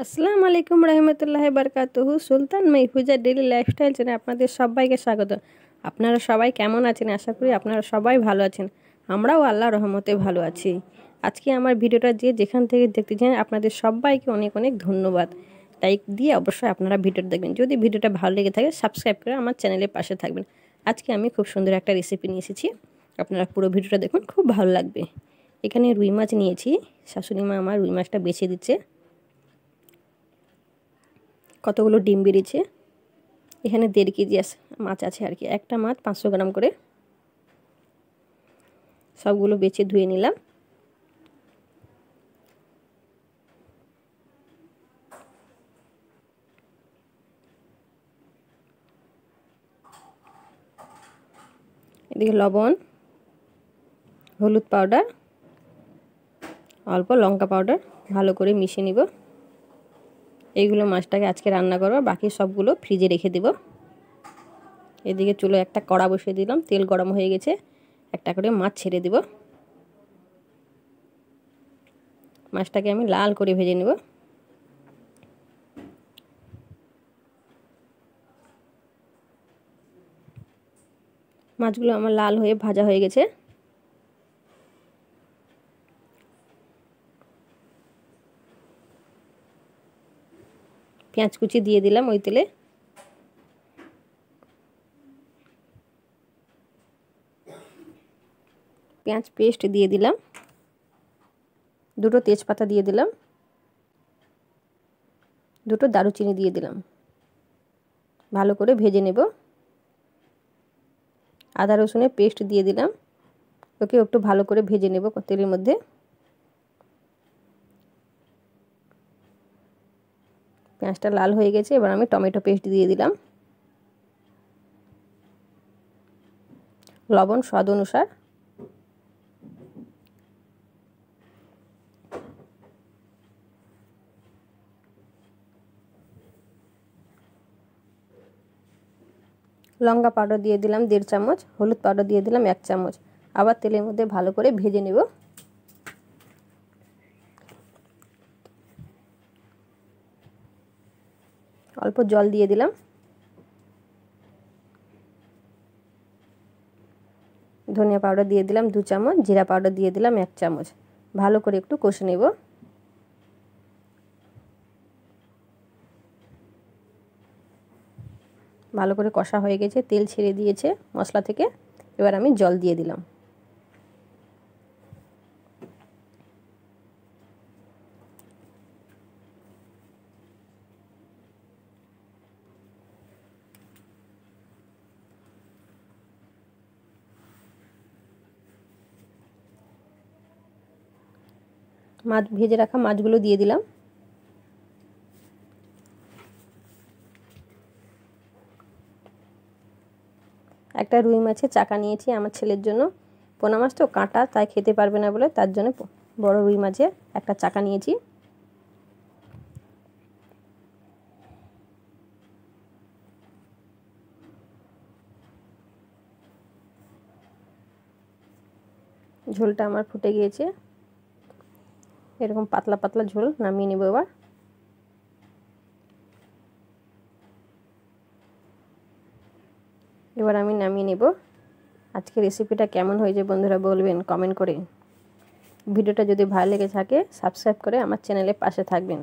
আসসালামু আলাইকুম রহমতুল্লাহি বারকাতুহু। সুলতান মাহফুজা ডেইলি লাইফস্টাইল চ্যানেলে আপনাদের সবাইকে স্বাগত। আপনারা সবাই কেমন আছেন? আশা করি আপনারা সবাই ভালো আছেন। আমরাও আল্লাহর রহমতে ভালো আছি। আজকে আমার ভিডিওটা যে যেখান থেকে দেখতে চান আপনাদের সবাইকে অনেক অনেক ধন্যবাদ। লাইক দিয়ে অবশ্যই আপনারা ভিডিওটা দেখবেন। যদি ভিডিওটা ভালো লেগে থাকে সাবস্ক্রাইব করে আমার চ্যানেলের পাশে থাকবেন। আজকে আমি খুব সুন্দর একটা রেসিপি নিয়ে এসেছি, আপনারা পুরো ভিডিওটা দেখুন, খুব ভালো লাগবে। এখানে রুই মাছ নিয়েছি, শাশুড়ি মা আমার রুই মাছটা বেছে দিচ্ছে। কতগুলো ডিম বেরিয়েছে। এখানে 1.5 কেজি মাছ আছে আর কি, একটা মাছ 500 গ্রাম করে। সবগুলো বেছে ধুয়ে নিলাম। এদিকে লবণ, হলুদ পাউডার, অল্প লঙ্কা পাউডার ভালো করে মিশিয়ে নিব। এইগুলো মাছটাকে আজকে রান্না করব, বাকি সবগুলো ফ্রিজে রেখে দেব। এদিকে চুলো একটা কড়া বসিয়ে দিলাম, তেল গরম হয়ে গেছে, একটা করে মাছ ছেড়ে দেব। মাছটাকে আমি লাল করে ভেজে নেব। মাছগুলো আমার লাল হয়ে ভাজা হয়ে গেছে। পেঁয়াজ কুচি দিয়ে দিলাম ওই তেলে। পেঁয়াজ পেস্ট দিয়ে দিলাম। দুটো তেজপাতা দিয়ে দিলাম। দুটো দারুচিনি দিয়ে দিলাম। ভালো করে ভেজে নেব। আদা রসুনের পেস্ট দিয়ে দিলাম। ওকে একটু ভালো করে ভেজে নেব তেলের মধ্যে। পেঁয়াজটা লাল হয়ে গেছে, এবার আমি টমেটো পেস্ট দিয়ে দিলাম। লবণ স্বাদ অনুসার। লঙ্কা পাউডার দিয়ে দিলাম 1.5 চামচ, হলুদ পাউডার দিয়ে দিলাম 1 চামচ। আবার তেলের মধ্যে ভালো করে ভেজে নেব। অল্প জল দিয়ে দিলাম। ধনিয়া পাউডার দিয়ে দিলাম 2 চামচ, জিরা পাউডার দিয়ে দিলাম 1 চামচ। ভালো করে একটু কষে নেব। ভালো করে কষা হয়ে গেছে, তেল ছেড়ে দিয়েছে মশলা থেকে। এবার আমি জল দিয়ে দিলাম। মাছ ভেজে রাখা মাছগুলো দিয়ে দিলাম। একটা রুই মাছের চাকা নিয়েছি আমার ছেলের জন্য। পোনা মাছ তো কাঁটা, তাই খেতে পারবে না বলে তার জন্য বড় রুই মাছের একটা চাকা নিয়েছি। ঝোলটা আমার ফুটে গিয়েছে, এরকম পাতলা পাতলা ঝোল নামিয়ে নেব। এবার আমি নামিয়ে নেব। আজকে রেসিপিটা কেমন হয়েছে বন্ধুরা বলবেন কমেন্ট করে। ভিডিওটা যদি ভালো লেগে থাকে সাবস্ক্রাইব করে আমার চ্যানেলের পাশে থাকবেন।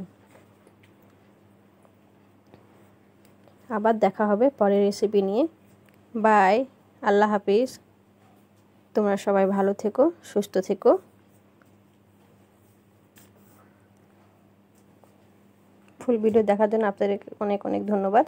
আবার দেখা হবে পরের রেসিপি নিয়ে। বাই, আল্লাহ হাফিজ। তোমরা সবাই ভালো থেকো, সুস্থ থেকো। ফুল ভিডিও দেখার জন্য আপনাদের অনেক অনেক ধন্যবাদ।